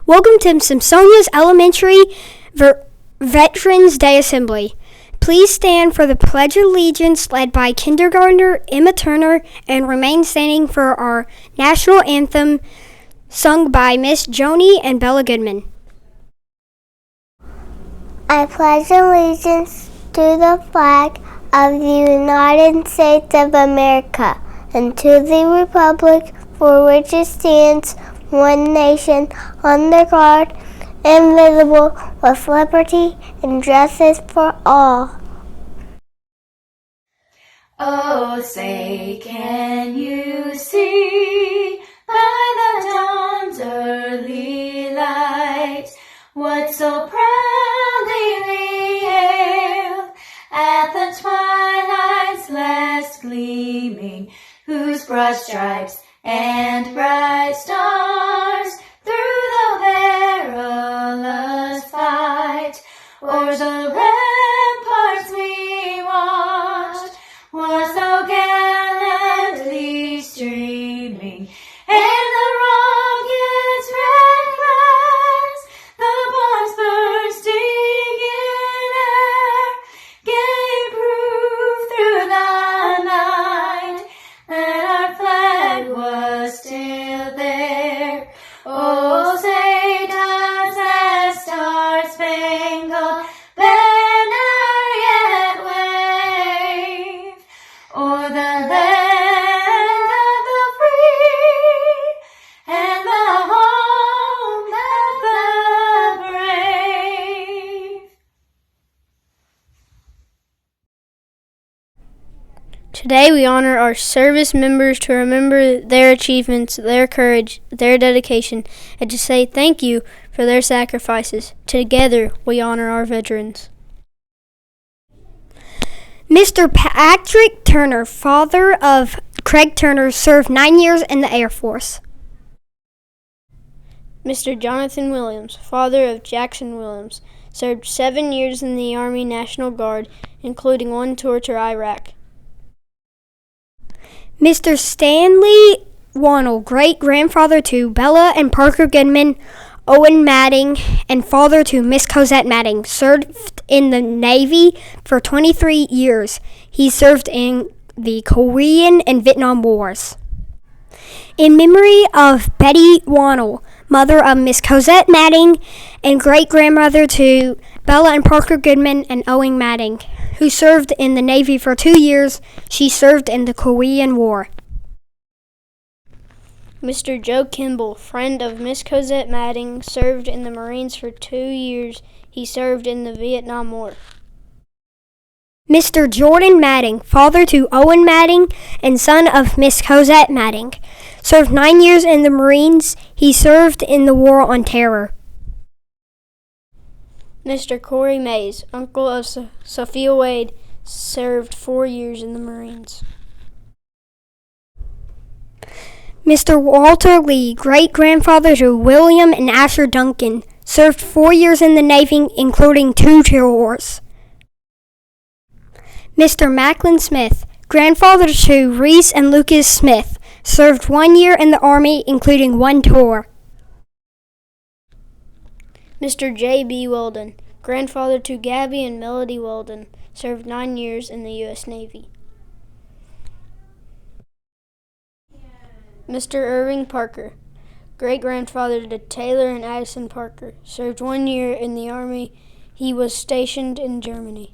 Welcome to Simpsonia's Elementary Veterans Day Assembly. Please stand for the Pledge of Allegiance led by kindergartner Emma Turner and remain standing for our national anthem sung by Miss Joni and Bella Goodman. I pledge allegiance to the flag of the United States of America and to the republic for which it stands, one nation, under God, indivisible, with liberty and justice for all. Oh, say, can you see by the dawn's early light what so proudly we hailed at the twilight's last gleaming, whose broad stripes and bright stars through the perilous fight o'er the ramparts we watched were so gallantly streaming, and the rocket's red flags, the bombs bursting in air, gave proof through the night that our flag was still there. Oh, say does that star-spangled banner yet wave o'er the land of the free and the home of the brave? Today we honor our service members to remember their achievements, their courage, their dedication, and to say thank you for their sacrifices. Together we honor our veterans. Mr. Patrick Turner, father of Craig Turner, served 9 years in the Air Force. Mr. Jonathan Williams, father of Jackson Williams, served 7 years in the Army National Guard, including 1 tour to Iraq. Mr. Stanley Wannell, great-grandfather to Bella and Parker Goodman, Owen Madding, and father to Miss Cosette Madding, served in the Navy for 23 years. He served in the Korean and Vietnam Wars. In memory of Betty Wannell, mother of Miss Cosette Madding, and great-grandmother to Bella and Parker Goodman and Owen Madding, who served in the Navy for 2 years. She served in the Korean War. Mr. Joe Kimball, friend of Miss Cosette Madding, served in the Marines for 2 years. He served in the Vietnam War. Mr. Jordan Madding, father to Owen Madding and son of Miss Cosette Madding, served 9 years in the Marines. He served in the War on Terror. Mr. Corey Mays, uncle of Sophia Wade, served 4 years in the Marines. Mr. Walter Lee, great-grandfather to William and Asher Duncan, served 4 years in the Navy, including 2 tours. Mr. Macklin Smith, grandfather to Reese and Lucas Smith, served 1 year in the Army, including 1 tour. Mr. J.B. Weldon, grandfather to Gabby and Melody Weldon, served 9 years in the U.S. Navy. Mr. Irving Parker, great-grandfather to Taylor and Addison Parker, served 1 year in the Army. He was stationed in Germany.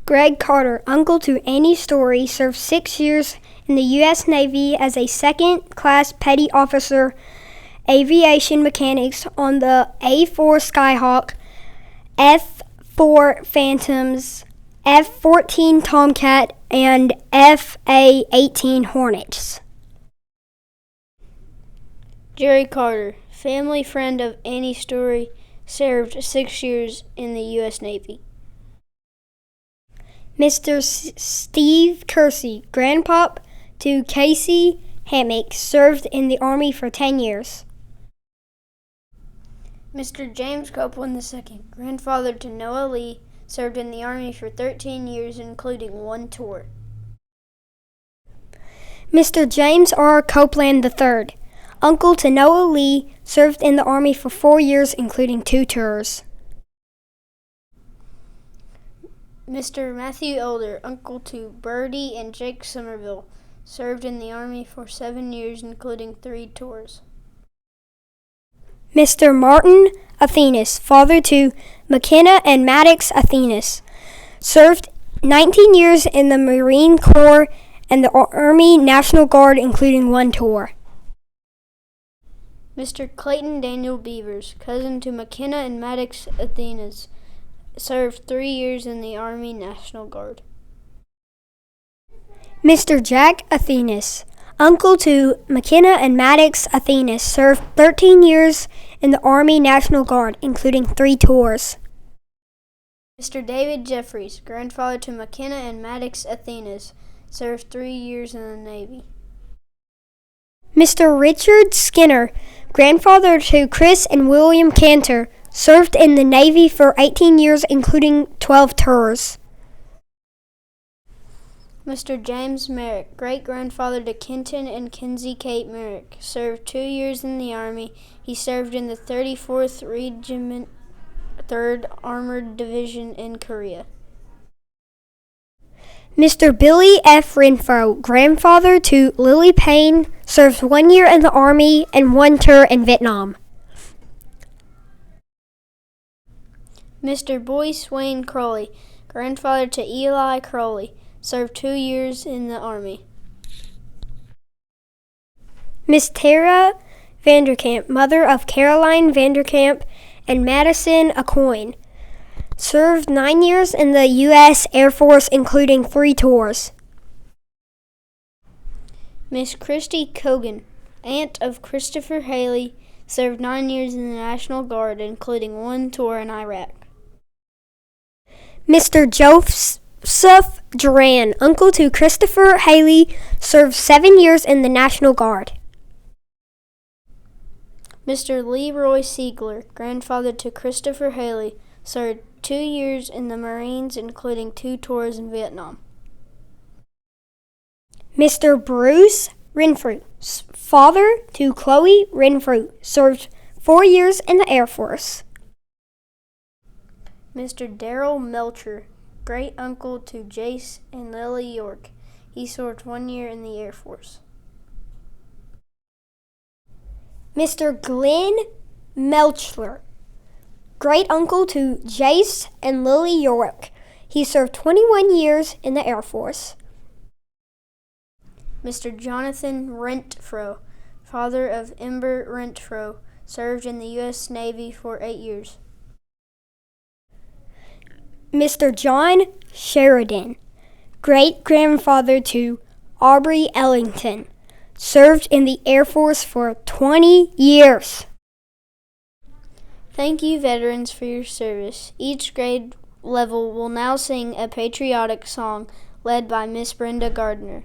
Greg Carter, uncle to Annie Story, served 6 years in the U.S. Navy as a second-class petty officer, aviation mechanics on the A-4 Skyhawk, F-4 Phantoms, F-14 Tomcat, and F-A-18 Hornets. Jerry Carter, family friend of Annie Story, served 6 years in the U.S. Navy. Mr. Steve Kersey, grandpop to Casey Hammock, served in the Army for 10 years. Mr. James Copeland II, grandfather to Noah Lee, served in the Army for 13 years, including 1 tour. Mr. James R. Copeland III, uncle to Noah Lee, served in the Army for 4 years, including 2 tours. Mr. Matthew Elder, uncle to Birdie and Jake Somerville, served in the Army for 7 years, including 3 tours. Mr. Martin Athenas, father to McKenna and Maddox Athenas, served 19 years in the Marine Corps and the Army National Guard, including 1 tour. Mr. Clayton Daniel Beavers, cousin to McKenna and Maddox Athenas, served 3 years in the Army National Guard. Mr. Jack Athenas, uncle to McKenna and Maddox Athenas, served 13 years in the Army National Guard, including 3 tours. Mr. David Jeffries, grandfather to McKenna and Maddox Athenas, served 3 years in the Navy. Mr. Richard Skinner, grandfather to Chris and William Cantor, served in the Navy for 18 years, including 12 tours. Mr. James Merrick, great-grandfather to Kenton and Kinsey Kate Merrick, served 2 years in the Army. He served in the 34th Regiment, 3rd Armored Division in Korea. Mr. Billy F. Renfro, grandfather to Lily Payne, served 1 year in the Army and 1 tour in Vietnam. Mr. Boyce Wayne Crowley, grandfather to Eli Crowley, served 2 years in the Army. Miss Tara Vanderkamp, mother of Caroline Vanderkamp and Madison Acoyne, served 9 years in the U.S. Air Force, including 3 tours. Miss Christy Cogan, aunt of Christopher Haley, served 9 years in the National Guard, including 1 tour in Iraq. Mr. Joseph Duran, uncle to Christopher Haley, served 7 years in the National Guard. Mr. Leroy Siegler, grandfather to Christopher Haley, served 2 years in the Marines, including 2 tours in Vietnam. Mr. Bruce Renfrew, father to Chloe Renfrew, served 4 years in the Air Force. Mr. Darrell Melcher, great-uncle to Jace and Lily York. He served 1 year in the Air Force. Mr. Glenn Melchler, great-uncle to Jace and Lily York. He served 21 years in the Air Force. Mr. Jonathan Renfro, father of Ember Renfro, served in the U.S. Navy for 8 years. Mr. John Sheridan, great-grandfather to Aubrey Ellington, served in the Air Force for 20 years. Thank you, veterans, for your service. Each grade level will now sing a patriotic song led by Miss Brenda Gardner.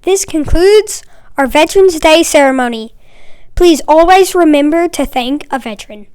This concludes our Veterans Day ceremony. Please always remember to thank a veteran.